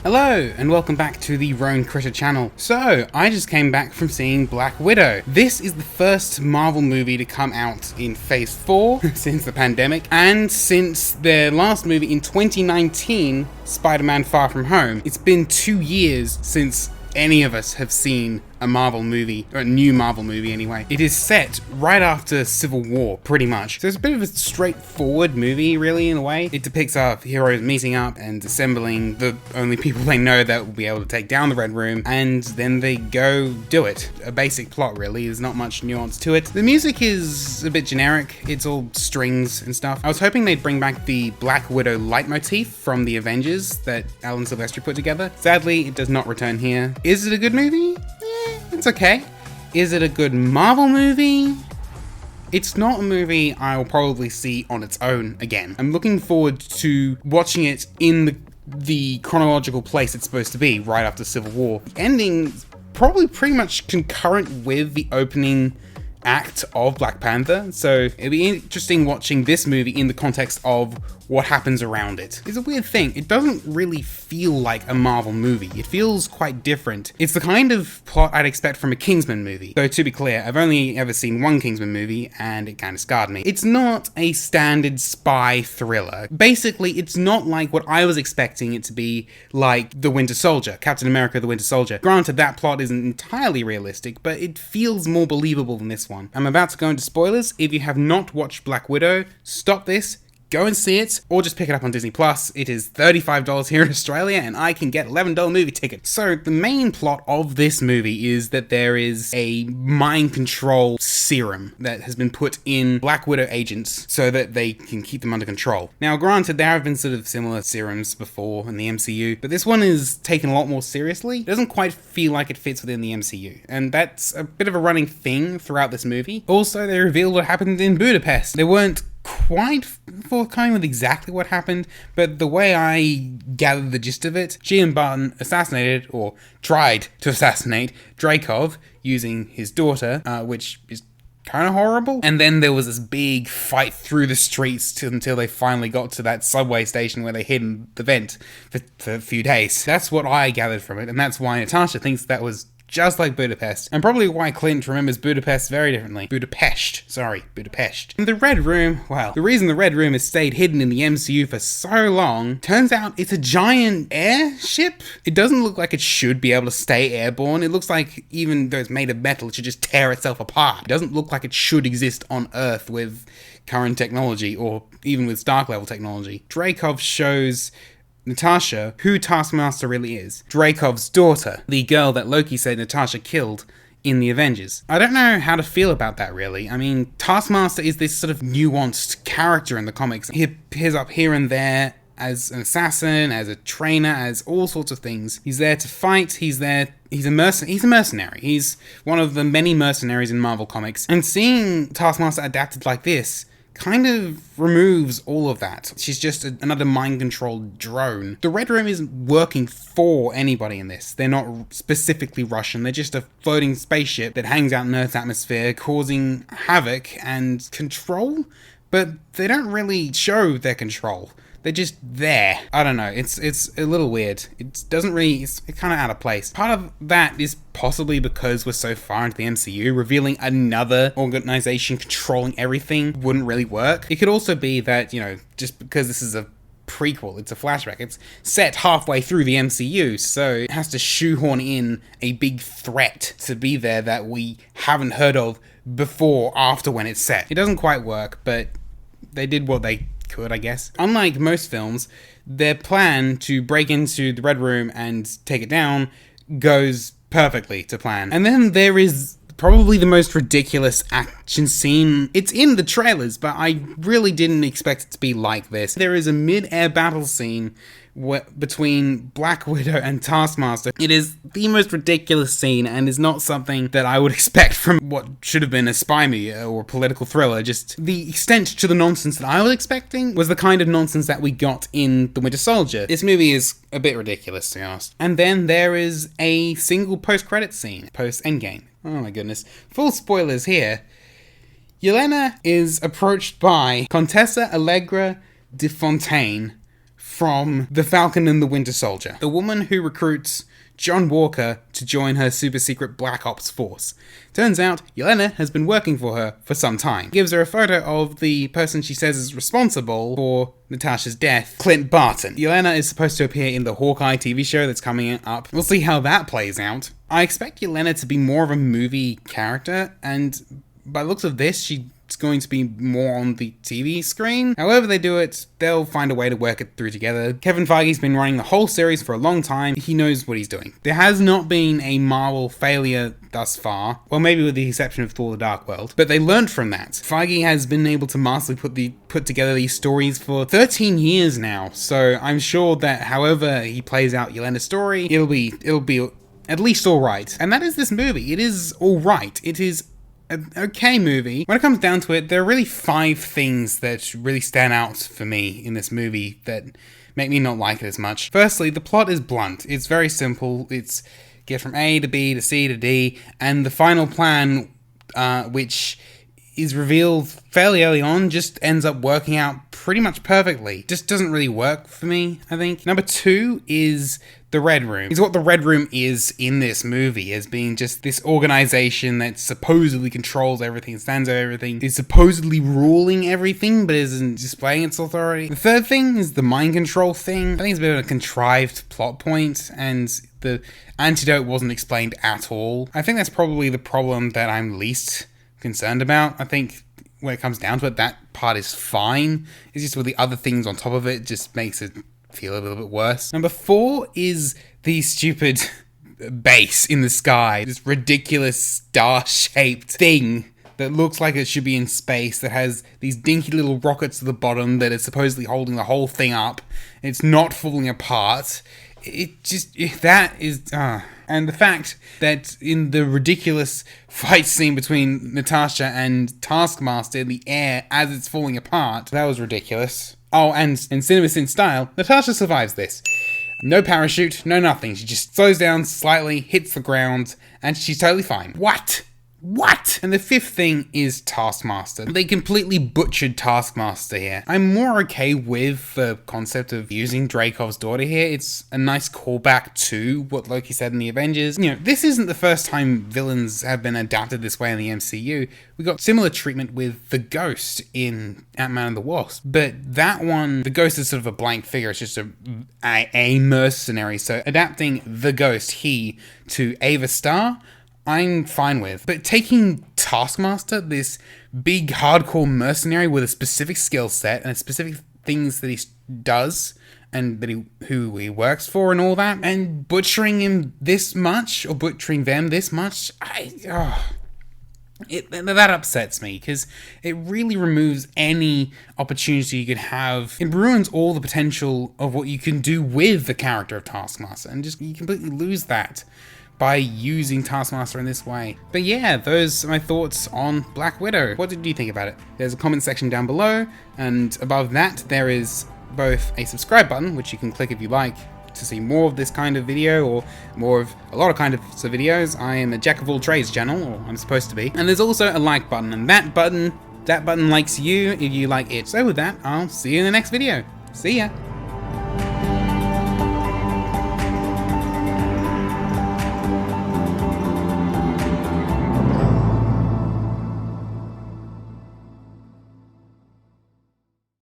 Hello, and welcome back to the Roan Critter channel. So, I just came back from seeing Black Widow. This is the first Marvel movie to come out in Phase 4 since the pandemic, and since their last movie in 2019, Spider-Man Far From Home. It's been 2 years since any of us have seen a Marvel movie, or a new Marvel movie anyway. It is set right after Civil War, pretty much. So it's a bit of a straightforward movie, really, in a way. It depicts our heroes meeting up and assembling the only people they know that will be able to take down the Red Room, and then they go do it. A basic plot, really. There's not much nuance to it. The music is a bit generic. It's all strings and stuff. I was hoping they'd bring back the Black Widow leitmotif from the Avengers that Alan Silvestri put together. Sadly, it does not return here. Is it a good movie? It's okay. Is it a good Marvel movie? It's not a movie I'll probably see on its own again. I'm looking forward to watching it in the chronological place it's supposed to be, right after Civil War. The ending's probably pretty much concurrent with the opening act of Black Panther, so it'll be interesting watching this movie in the context of what happens around it. It's a weird thing. It doesn't really feel like a Marvel movie. It feels quite different. It's the kind of plot I'd expect from a Kingsman movie. Though to be clear, I've only ever seen one Kingsman movie and it kind of scarred me. It's not a standard spy thriller. Basically, it's not like what I was expecting it to be, like The Winter Soldier, Captain America The Winter Soldier. Granted, that plot isn't entirely realistic, but it feels more believable than this one. I'm about to go into spoilers. If you have not watched Black Widow, stop this, go and see it, or just pick it up on Disney+. It is $35 here in Australia, and I can get $11 movie tickets. So, the main plot of this movie is that there is a mind control serum that has been put in Black Widow agents so that they can keep them under control. Now, granted, there have been sort of similar serums before in the MCU, but this one is taken a lot more seriously. It doesn't quite feel like it fits within the MCU, and that's a bit of a running thing throughout this movie. Also, they revealed what happened in Budapest. They weren't quite forthcoming with exactly what happened, but the way I gathered the gist of it, she and Barton assassinated, or tried to assassinate, Dreykov using his daughter, which is kind of horrible. And then there was this big fight through the streets until they finally got to that subway station where they hid in the vent for a few days. That's what I gathered from it, and that's why Natasha thinks that was just like Budapest, and probably why Clint remembers Budapest very differently. Budapest. And the Red Room, well, the reason the Red Room has stayed hidden in the MCU for so long, turns out it's a giant airship. It doesn't look like it should be able to stay airborne. It looks like, even though it's made of metal, it should just tear itself apart. It doesn't look like it should exist on Earth with current technology, or even with Stark level technology. Dreykov shows Natasha who Taskmaster really is. Dreykov's daughter, the girl that Loki said Natasha killed in the Avengers. I don't know how to feel about that, really. I mean, Taskmaster is this sort of nuanced character in the comics. He appears up here and there as an assassin, as a trainer, as all sorts of things. He's there to fight, he's a mercenary. He's one of the many mercenaries in Marvel Comics. And seeing Taskmaster adapted like this kind of removes all of that. She's just another mind-controlled drone. The Red Room isn't working for anybody in this. They're not specifically Russian. They're just a floating spaceship that hangs out in Earth's atmosphere, causing havoc and control, but they don't really show their control. They're just there. I don't know. It's a little weird. It doesn't really... It's kind of out of place. Part of that is possibly because we're so far into the MCU, revealing another organization controlling everything wouldn't really work. It could also be that, just because this is a prequel, it's a flashback, it's set halfway through the MCU, so it has to shoehorn in a big threat to be there that we haven't heard of before, after when it's set. It doesn't quite work, but they did what they could, I guess. Unlike most films, their plan to break into the Red Room and take it down goes perfectly to plan. And then there is probably the most ridiculous action scene. It's in the trailers, but I really didn't expect it to be like this. There is a mid-air battle scene between Black Widow and Taskmaster. It is the most ridiculous scene and is not something that I would expect from what should have been a spy movie or a political thriller. Just the extent to the nonsense that I was expecting was the kind of nonsense that we got in The Winter Soldier. This movie is a bit ridiculous, to be honest. And then there is a single post-credits scene, post-Endgame. Oh my goodness. Full spoilers here. Yelena is approached by Contessa Allegra de Fontaine from The Falcon and the Winter Soldier. The woman who recruits John Walker to join her super secret Black Ops force. Turns out, Yelena has been working for her for some time. Gives her a photo of the person she says is responsible for Natasha's death, Clint Barton. Yelena is supposed to appear in the Hawkeye TV show that's coming up. We'll see how that plays out. I expect Yelena to be more of a movie character, and by the looks of this, she's going to be more on the TV screen. However they do it, they'll find a way to work it through together. Kevin Feige's been running the whole series for a long time. He knows what he's doing. There has not been a Marvel failure thus far. Well, maybe with the exception of Thor: The Dark World. But they learned from that. Feige has been able to masterfully put together these stories for 13 years now. So I'm sure that however he plays out Yelena's story, it'll be at least alright. And that is this movie. It is alright. It is an okay movie. When it comes down to it, there are really 5 things that really stand out for me in this movie that make me not like it as much. Firstly, the plot is blunt. It's very simple. It's get from A to B to C to D, and the final plan, which is revealed fairly early on, just ends up working out pretty much perfectly. Just doesn't really work for me, I think. Number 2 is the Red Room. Is what the Red Room is in this movie, as being just this organization that supposedly controls everything, stands over everything, is supposedly ruling everything, but isn't displaying its authority. The third thing is the mind control thing. I think it's a bit of a contrived plot point, and the antidote wasn't explained at all. I think that's probably the problem that I'm least concerned about. I think when it comes down to it, that part is fine. It's just with the other things on top of it just makes it feel a little bit worse. Number 4 is the stupid base in the sky. This ridiculous star-shaped thing that looks like it should be in space, that has these dinky little rockets at the bottom that are supposedly holding the whole thing up. It's not falling apart. That is... And the fact that in the ridiculous fight scene between Natasha and Taskmaster in the air as it's falling apart, that was ridiculous. Oh, and in CinemaSin style, Natasha survives this. No parachute, no nothing. She just slows down slightly, hits the ground, and she's totally fine. What? And the 5th thing is Taskmaster. They completely butchered Taskmaster here. I'm more okay with the concept of using Dreykov's daughter here. It's a nice callback to what Loki said in the Avengers. You know, this isn't the first time villains have been adapted this way in the MCU. We got similar treatment with the Ghost in Ant-Man and the Wasp. But that one, the Ghost is sort of a blank figure. It's just a mercenary. So adapting the Ghost, he, to Ava Starr, I'm fine with. But taking Taskmaster, this big hardcore mercenary with a specific skill set and specific things that he does and that who he works for and all that, and butchering him this much, or butchering them this much, that upsets me, because it really removes any opportunity you could have. It ruins all the potential of what you can do with the character of Taskmaster, and just you completely lose that by using Taskmaster in this way. But yeah, those are my thoughts on Black Widow. What did you think about it? There's a comment section down below, and above that there is both a subscribe button, which you can click if you like to see more of this kind of video, or more of a lot of kind of videos. I am a jack of all trades channel, or I'm supposed to be. And there's also a like button, and that button likes you if you like it. So with that, I'll see you in the next video. See ya!